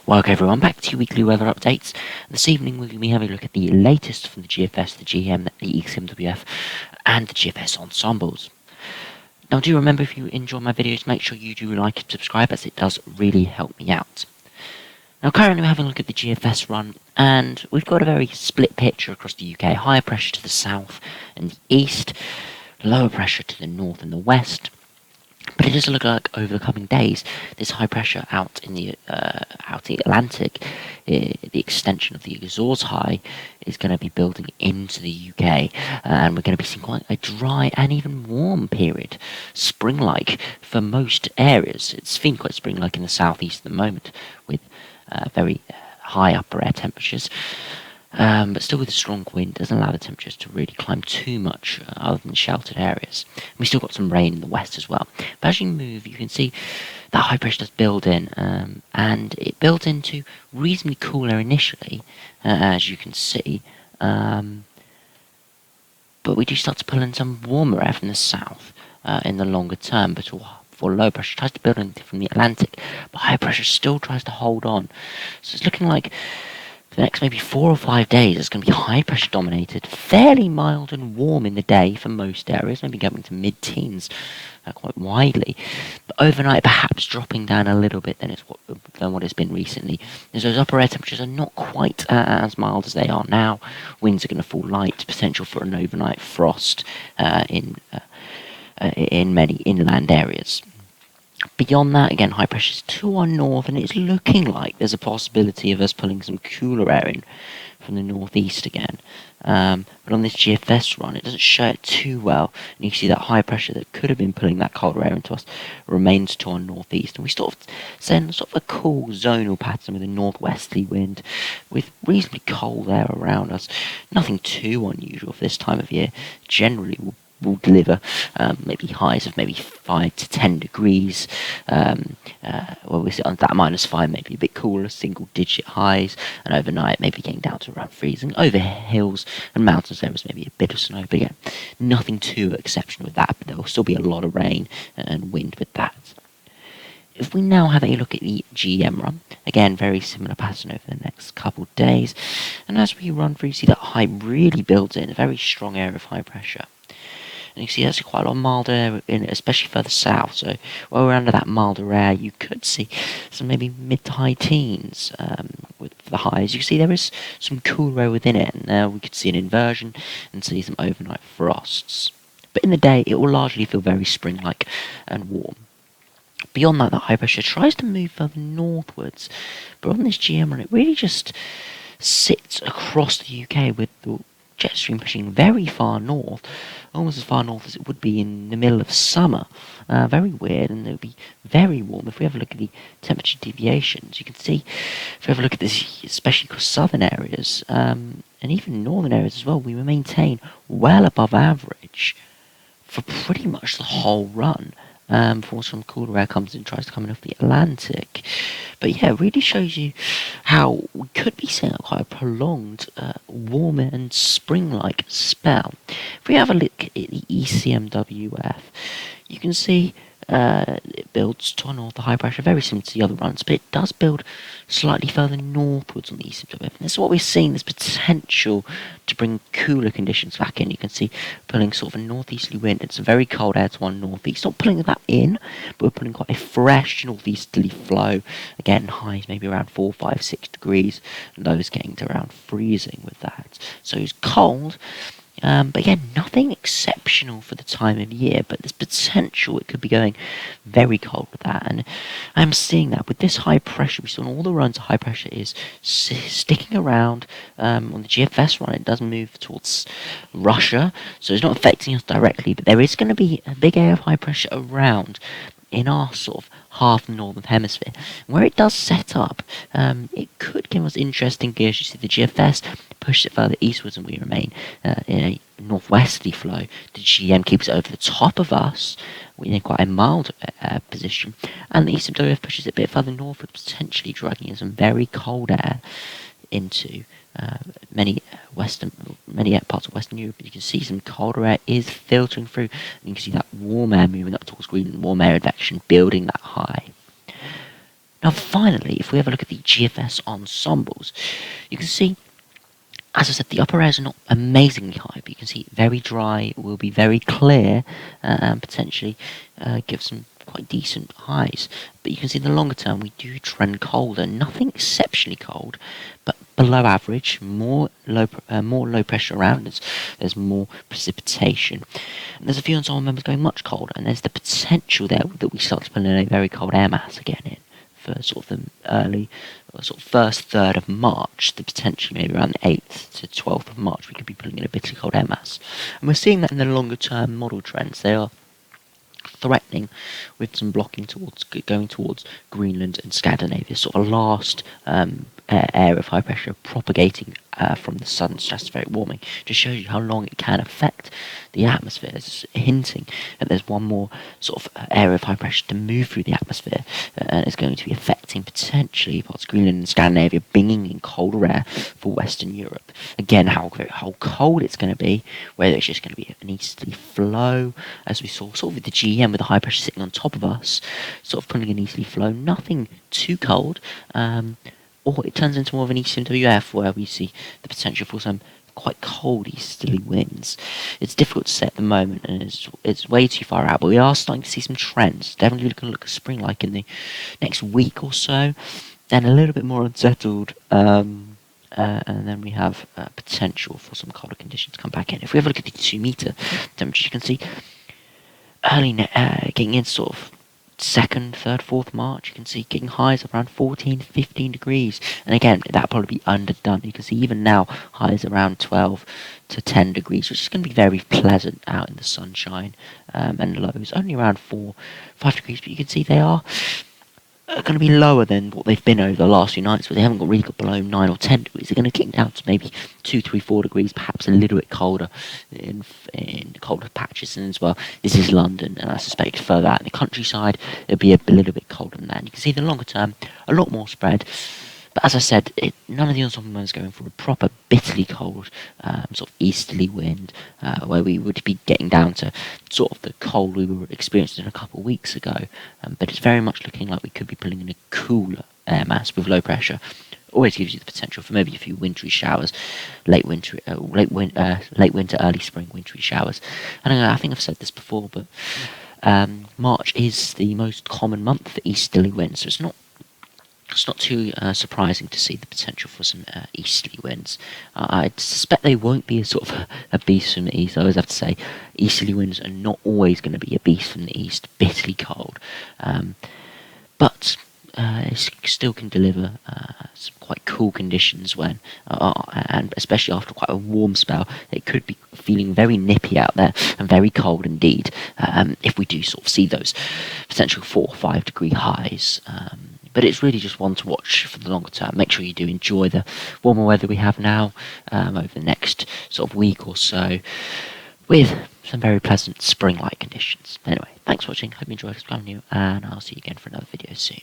Welcome everyone back to your weekly weather updates. This evening we're going to be having a look at the latest from the GFS, the GM, the ECMWF and the GFS ensembles. Now do remember, if you enjoy my videos, make sure you do like and subscribe, as it does really help me out. Now currently we're having a look at the GFS run, and we've got a very split picture across the UK. Higher pressure to the south and the east, lower pressure to the north and the west. But it does look like over the coming days, this high pressure out in the Atlantic, the extension of the Azores high, is going to be building into the UK, and we're going to be seeing quite a dry and even warm period, spring-like for most areas. It's feeling quite spring-like in the southeast at the moment, with very high upper air temperatures. But still with a strong wind, doesn't allow the temperatures to really climb too much other than sheltered areas. We still got some rain in the west as well. But as you move, you can see that high pressure does build in, and it builds into reasonably cool air initially, as you can see. But we do start to pull in some warmer air from the south in the longer term, but for low pressure tries to build in from the Atlantic, but high pressure still tries to hold on. So it's looking like the next maybe 4 or 5 days it's going to be high pressure dominated, fairly mild and warm in the day for most areas, maybe going to mid-teens quite widely, but overnight perhaps dropping down a little bit than what it's been recently, as those upper air temperatures are not quite as mild as they are now. Winds are going to fall light, potential for an overnight frost in many inland areas. Beyond that, again, high pressure is to our north, and it's looking like there's a possibility of us pulling some cooler air in from the northeast again. But on this GFS run, it doesn't show it too well, and you can see that high pressure that could have been pulling that colder air into us remains to our northeast, and we sort of send sort of a cool zonal pattern with a northwesterly wind, with reasonably cold air around us. Nothing too unusual for this time of year. Generally, will deliver maybe highs of maybe 5 to 10 degrees. Well, we sit on that -5, maybe a bit cooler, single-digit highs, and overnight maybe getting down to around freezing. Over hills and mountains there is maybe a bit of snow, but again, nothing too exceptional with that. But there will still be a lot of rain and wind with that. If we now have a look at the GM run, again, very similar pattern over the next couple of days, and as we run through, you see that high really builds in a very strong area of high pressure. And you see that's quite a lot of milder air in it, especially further south. So while we're under that milder air, you could see some maybe mid to high teens with the highs. You see there is some cool air within it, and we could see an inversion and see some overnight frosts. But in the day, it will largely feel very spring-like and warm. Beyond that, the high pressure tries to move further northwards, but on this GM run, it really just sits across the UK with the jet stream pushing very far north, almost as far north as it would be in the middle of summer. Very weird, and it would be very warm. If we have a look at the temperature deviations, you can see, if we have a look at this, especially across southern areas, and even northern areas as well, we will maintain well above average for pretty much the whole run. Before some cooler air comes in and tries to come in off the Atlantic. But yeah, it really shows you how we could be seeing quite a prolonged, warmer and spring-like spell. If we have a look at the ECMWF, you can see it builds to our north, the high pressure, very similar to the other runs, but it does build slightly further northwards on the ECMWF. And this is what we're seeing, this potential to bring cooler conditions back in. You can see pulling sort of a northeasterly wind. It's a very cold air to our northeast. Not pulling that in, but we're pulling quite a fresh northeasterly flow. Again, highs maybe around 4, 5, 6 degrees, and lows getting to around freezing with that. So it's cold. But again, nothing exceptional for the time of year, but there's potential it could be going very cold with that, and I'm seeing that with this high pressure. We saw in all the runs, high pressure is sticking around. On the GFS run, it does move towards Russia, so it's not affecting us directly, but there is going to be a big area of high pressure around in our sort of half northern hemisphere. Where it does set up, it could give us interesting gears. You see the GFS pushes it further eastwards, and we remain in a northwesterly flow. The GM keeps it over the top of us. We're in quite a mild position, and the ECMWF pushes it a bit further northward, potentially dragging in some very cold air into many parts of Western Europe. You can see some colder air is filtering through, and you can see that warm air moving up towards Greenland, warm air advection building that high. Now finally, if we have a look at the GFS ensembles, you can see, as I said, the upper airs are not amazingly high, but you can see very dry, will be very clear, and potentially give some quite decent highs. But you can see in the longer term we do trend colder, nothing exceptionally cold, but below average, more low pressure around us. There's more precipitation. And there's a few ensemble members going much colder, and there's the potential there that we start to pull in a very cold air mass again in for sort of the early, sort of first third of March, the potentially maybe around the 8th to 12th of March, we could be pulling in a bitterly cold air mass. And we're seeing that in the longer term model trends. They are threatening with some blocking towards going towards Greenland and Scandinavia, sort of a last area of high pressure propagating from the southern stratospheric warming. Just shows you how long it can affect the atmosphere. It's hinting that there's one more sort of area of high pressure to move through the atmosphere, and it's going to be affecting potentially parts of Greenland and Scandinavia, bringing in colder air for Western Europe. Again, how cold it's going to be, whether it's just going to be an easterly flow, as we saw sort of with the GEM, with the high pressure sitting on top of us, sort of pulling an easterly flow, nothing too cold, or it turns into more of an ECMWF, where we see the potential for some quite cold easterly winds. It's difficult to say at the moment, and it's way too far out, but we are starting to see some trends. Definitely going to look at spring-like in the next week or so, then a little bit more unsettled, and then we have potential for some colder conditions to come back in. If we have a look at the 2-meter temperatures, you can see early getting in sort of 2nd, 3rd, 4th March, you can see getting highs of around 14, 15 degrees. And again, that'll probably be underdone. You can see even now highs around 12 to 10 degrees, which is going to be very pleasant out in the sunshine, and lows only around 4, 5 degrees. But you can see they are going to be lower than what they've been over the last few nights, where they haven't really got below 9 or 10 degrees. They're going to kick down to maybe 2, 3, 4 degrees, perhaps a little bit colder in colder patches. And as well, this is London, and I suspect further out in the countryside it'll be a little bit colder than that. And you can see the longer term, a lot more spread. But as I said, none of the ensemble is going for a proper bitterly cold sort of easterly wind, where we would be getting down to sort of the cold we were experiencing a couple of weeks ago. But it's very much looking like we could be pulling in a cooler air mass with low pressure. Always gives you the potential for maybe a few wintry showers, late winter, early spring wintry showers. And I think I've said this before, but March is the most common month for easterly winds, so it's not too surprising to see the potential for some easterly winds. I suspect they won't be a beast from the east. I always have to say, easterly winds are not always going to be a beast from the east, bitterly cold. But it still can deliver some quite cool conditions when, and especially after quite a warm spell, it could be feeling very nippy out there and very cold indeed, if we do sort of see those potential 4 or 5 degree highs. But it's really just one to watch for the longer term. Make sure you do enjoy the warmer weather we have now over the next sort of week or so, with some very pleasant spring-like conditions. Anyway, thanks for watching. Hope you enjoyed this brand new, and I'll see you again for another video soon.